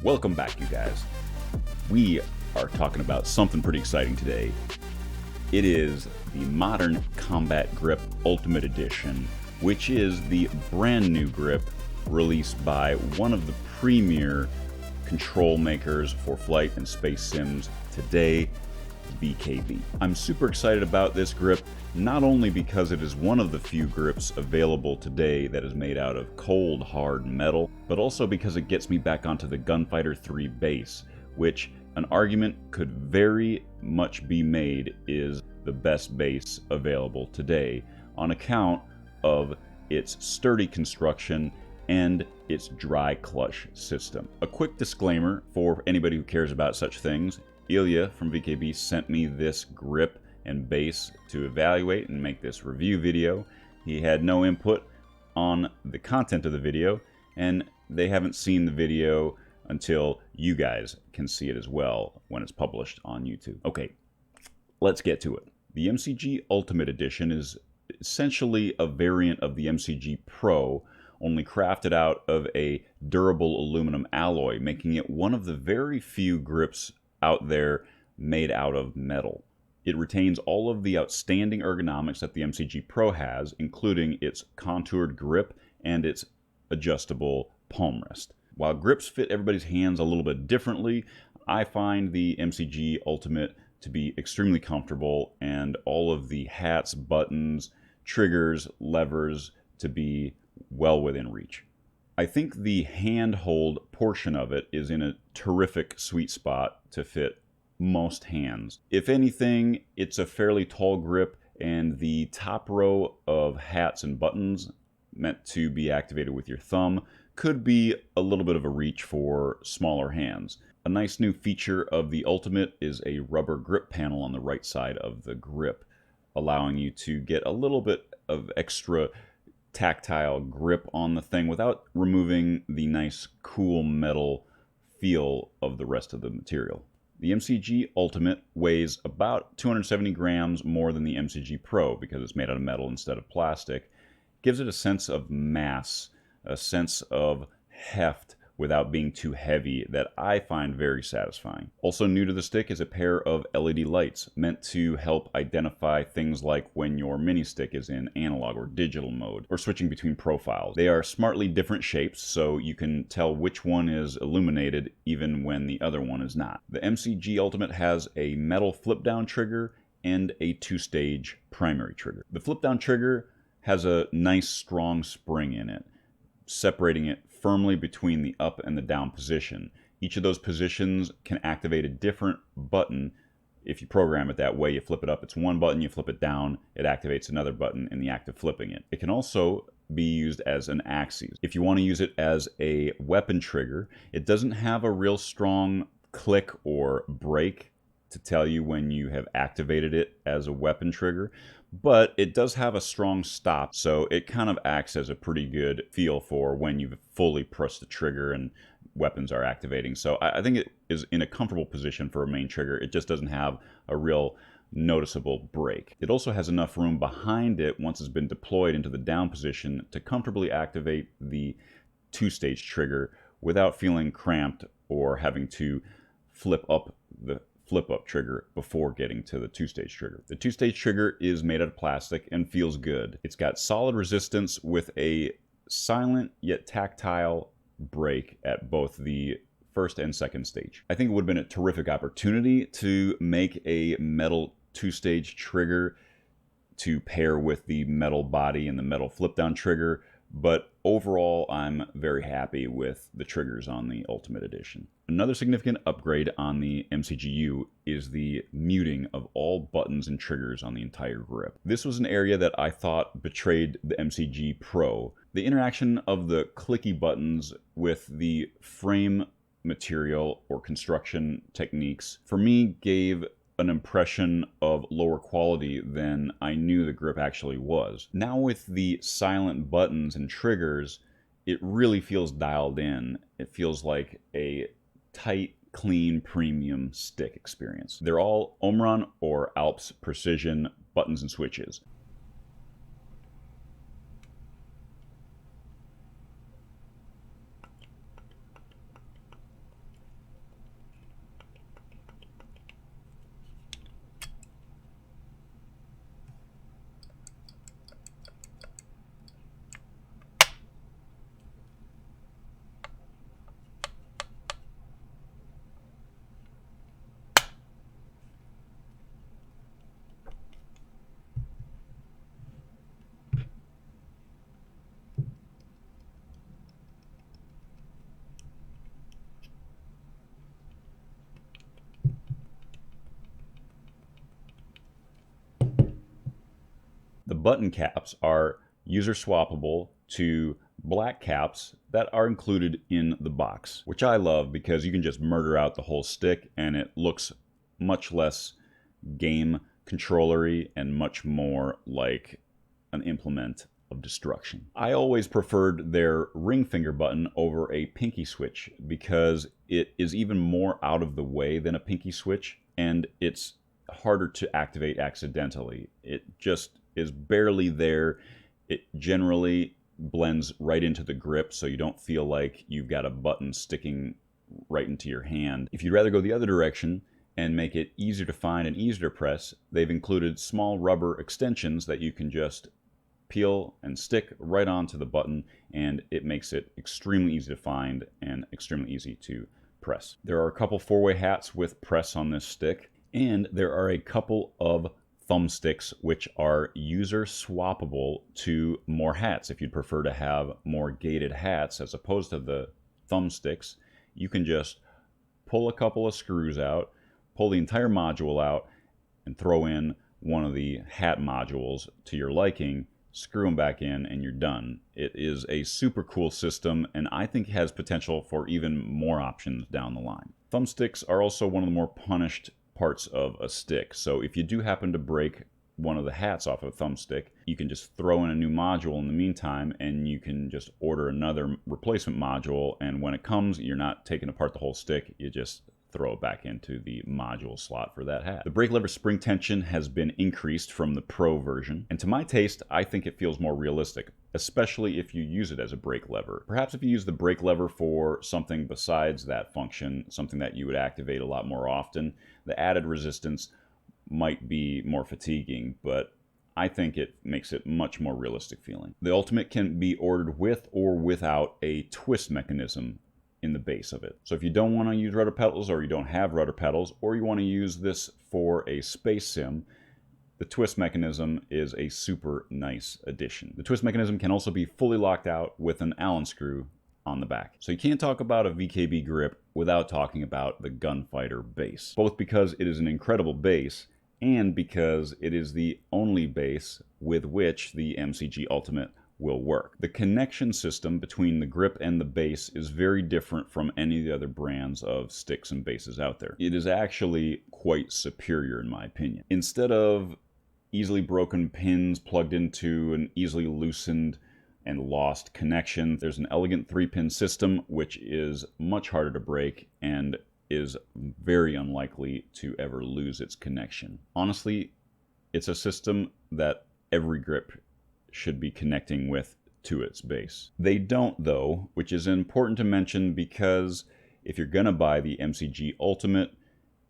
Welcome back, you guys. We are talking about something pretty exciting today. It is the Modern Combat Grip Ultimate Edition, which is the brand new grip released by one of the premier control makers for flight and space sims today, VKB. I'm super excited about this grip, not only because it is one of the few grips available today that is made out of cold, hard metal, but also because it gets me back onto the Gunfighter 3 base, which an argument could very much be made is the best base available today on account of its sturdy construction and its dry clutch system. A quick disclaimer for anybody who cares about such things: Ilya from VKB sent me this grip and base to evaluate and make this review video. He had no input on the content of the video, and they haven't seen the video until you guys can see it as well when it's published on YouTube. Okay, let's get to it. The MCG Ultimate Edition is essentially a variant of the MCG Pro, only crafted out of a durable aluminum alloy, making it one of the very few grips out there made out of metal. It retains all of the outstanding ergonomics that the MCG Pro has, including its contoured grip and its adjustable palm rest. While grips fit everybody's hands a little bit differently, I find the MCG Ultimate to be extremely comfortable, and all of the hats, buttons, triggers, levers to be well within reach. I think the handhold portion of it is in a terrific sweet spot to fit most hands. If anything, it's a fairly tall grip, and the top row of hats and buttons meant to be activated with your thumb could be a little bit of a reach for smaller hands. A nice new feature of the Ultimate is a rubber grip panel on the right side of the grip, allowing you to get a little bit of extra tactile grip on the thing without removing the nice cool metal feel of the rest of the material. The MCG Ultimate weighs about 270 grams more than the MCG Pro because it's made out of metal instead of plastic. Gives it a sense of mass, a sense of heft without being too heavy that I find very satisfying. Also new to the stick is a pair of LED lights meant to help identify things like when your mini stick is in analog or digital mode or switching between profiles. They are smartly different shapes, so you can tell which one is illuminated even when the other one is not. The MCG Ultimate has a metal flip down trigger and a 2-stage primary trigger. The flip down trigger has a nice strong spring in it, separating it firmly between the up and the down position. Each of those positions can activate a different button. If you program it that way, you flip it up, it's one button, you flip it down, it activates another button in the act of flipping it. It can also be used as an axis. If you want to use it as a weapon trigger, it doesn't have a real strong click or break to tell you when you have activated it as a weapon trigger, but it does have a strong stop, so it kind of acts as a pretty good feel for when you've fully pressed the trigger and weapons are activating. So I think it is in a comfortable position for a main trigger. It just doesn't have a real noticeable break. It also has enough room behind it once it's been deployed into the down position to comfortably activate the 2-stage trigger without feeling cramped or having to flip up the flip-up trigger before getting to the 2-stage trigger. The 2-stage trigger is made out of plastic and feels good. It's got solid resistance with a silent yet tactile break at both the first and second stage. I think it would have been a terrific opportunity to make a metal 2-stage trigger to pair with the metal body and the metal flip-down trigger, but overall I'm very happy with the triggers on the Ultimate Edition. Another significant upgrade on the MCGU is the muting of all buttons and triggers on the entire grip. This was an area that I thought betrayed the MCG Pro. The interaction of the clicky buttons with the frame material or construction techniques, for me, gave an impression of lower quality than I knew the grip actually was. Now with the silent buttons and triggers, it really feels dialed in. It feels like a tight, clean, premium stick experience. They're all Omron or Alps precision buttons and switches. button caps are user swappable to black caps that are included in the box, which I love because you can just murder out the whole stick and it looks much less game controllery and much more like an implement of destruction. I always preferred their ring finger button over a pinky switch because it is even more out of the way than a pinky switch and it's harder to activate accidentally. It just is barely there. It generally blends right into the grip so you don't feel like you've got a button sticking right into your hand. If you'd rather go the other direction and make it easier to find and easier to press, they've included small rubber extensions that you can just peel and stick right onto the button, and it makes it extremely easy to find and extremely easy to press. There are a couple four-way hats with press on this stick, and there are a couple of thumbsticks which are user swappable to more hats. If you'd prefer to have more gated hats as opposed to the thumbsticks, you can just pull a couple of screws out, pull the entire module out, and throw in one of the hat modules to your liking, screw them back in, and you're done. It is a super cool system, and I think it has potential for even more options down the line. Thumbsticks are also one of the more punished parts of a stick, so if you do happen to break one of the hats off of a thumbstick, you can just throw in a new module in the meantime, and you can just order another replacement module, and when it comes, you're not taking apart the whole stick, you just throw it back into the module slot for that hat. The brake lever spring tension has been increased from the Pro version, and to my taste, I think it feels more realistic, especially if you use it as a brake lever. Perhaps if you use the brake lever for something besides that function, something that you would activate a lot more often, the added resistance might be more fatiguing, but I think it makes it much more realistic feeling. The Ultimate can be ordered with or without a twist mechanism in the base of it. So if you don't want to use rudder pedals, or you don't have rudder pedals, or you want to use this for a space sim, the twist mechanism is a super nice addition. The twist mechanism can also be fully locked out with an Allen screw on the back. So you can't talk about a VKB grip without talking about the Gunfighter Base, both because it is an incredible base and because it is the only base with which the MCG Ultimate will work. The connection system between the grip and the base is very different from any of the other brands of sticks and bases out there. It is actually quite superior in my opinion. Instead of easily broken pins plugged into an easily loosened and lost connection, there's an elegant 3-pin system which is much harder to break and is very unlikely to ever lose its connection. Honestly, it's a system that every grip should be connecting with to its base. They don't though, which is important to mention because if you're gonna buy the MCG Ultimate,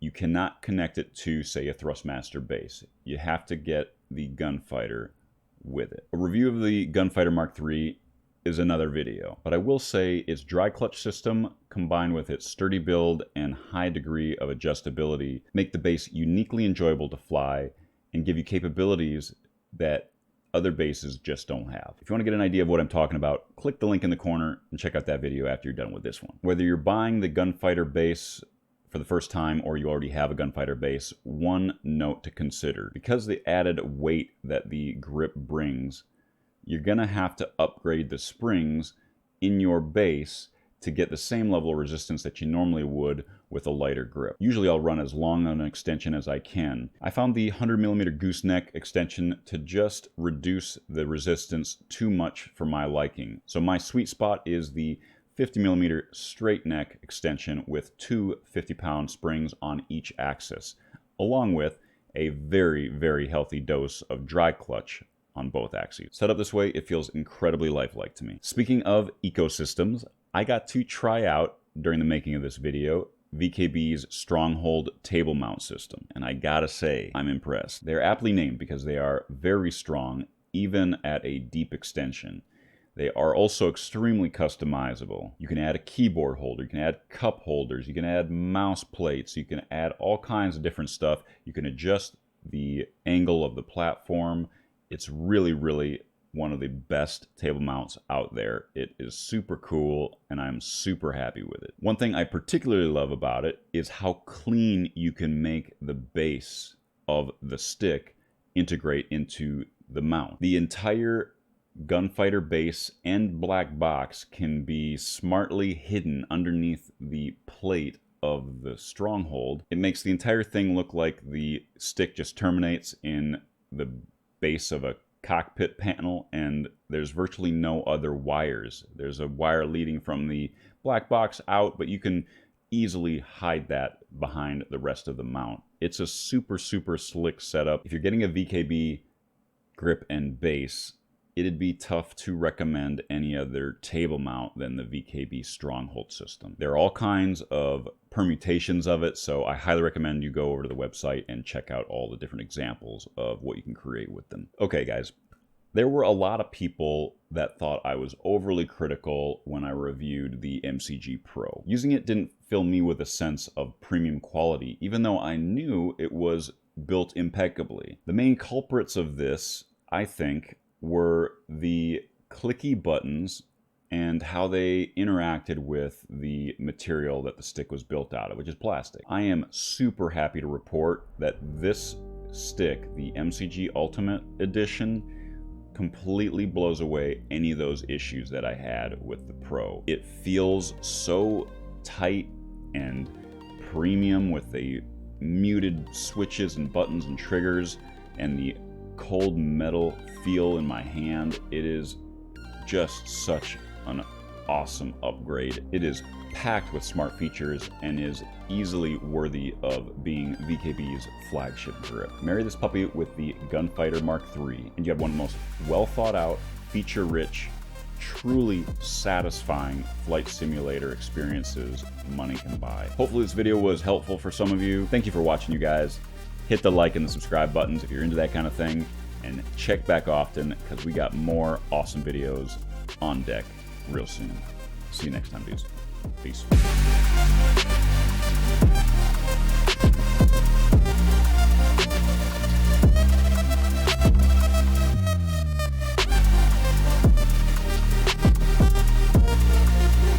you cannot connect it to, say, a Thrustmaster base. You have to get the Gunfighter with it. A review of the Gunfighter Mark III is another video, but I will say its dry clutch system combined with its sturdy build and high degree of adjustability make the base uniquely enjoyable to fly and give you capabilities that other bases just don't have. If you want to get an idea of what I'm talking about, click the link in the corner and check out that video after you're done with this one. Whether you're buying the Gunfighter Base for the first time or you already have a Gunfighter Base, one note to consider. Because the added weight that the grip brings, you're gonna have to upgrade the springs in your base to get the same level of resistance that you normally would with a lighter grip. Usually I'll run as long an extension as I can. I found the 100mm gooseneck extension to just reduce the resistance too much for my liking. So my sweet spot is the 50mm straight neck extension with two 50-pound springs on each axis, along with a very, very healthy dose of dry clutch on both axes. Set up this way, it feels incredibly lifelike to me. Speaking of ecosystems, I got to try out, during the making of this video, VKB's Stronghold table mount system, and I gotta say, I'm impressed. They're aptly named because they are very strong, even at a deep extension. They are also extremely customizable. You can add a keyboard holder, you can add cup holders, you can add mouse plates, you can add all kinds of different stuff. You can adjust the angle of the platform. It's really, really one of the best table mounts out there. It is super cool and I'm super happy with it. One thing I particularly love about it is how clean you can make the base of the stick integrate into the mount. The entire Gunfighter base and black box can be smartly hidden underneath the plate of the Stronghold. It makes the entire thing look like the stick just terminates in the base of a cockpit panel, and there's virtually no other wires. There's a wire leading from the black box out, but you can easily hide that behind the rest of the mount. It's a super slick setup. If you're getting a VKB grip and base, it'd be tough to recommend any other table mount than the VKB Stronghold system. There are all kinds of permutations of it, so I highly recommend you go over to the website and check out all the different examples of what you can create with them. Okay guys, there were a lot of people that thought I was overly critical when I reviewed the MCG Pro. Using it didn't fill me with a sense of premium quality, even though I knew it was built impeccably. The main culprits of this, I think, were the clicky buttons and how they interacted with the material that the stick was built out of, which is plastic. I am super happy to report that this stick, the MCG Ultimate Edition, completely blows away any of those issues that I had with the Pro. It feels so tight and premium with the muted switches and buttons and triggers and the cold metal feel in my hand. It is just such an awesome upgrade. It is packed with smart features and is easily worthy of being VKB's flagship grip. Marry this puppy with the Gunfighter Mark III and you have one of the most well thought out, feature-rich, truly satisfying flight simulator experiences money can buy. Hopefully this video was helpful for some of you. Thank you for watching, you guys. Hit the like and the subscribe buttons if you're into that kind of thing, and check back often because we got more awesome videos on deck real soon. See you next time, dudes. Peace.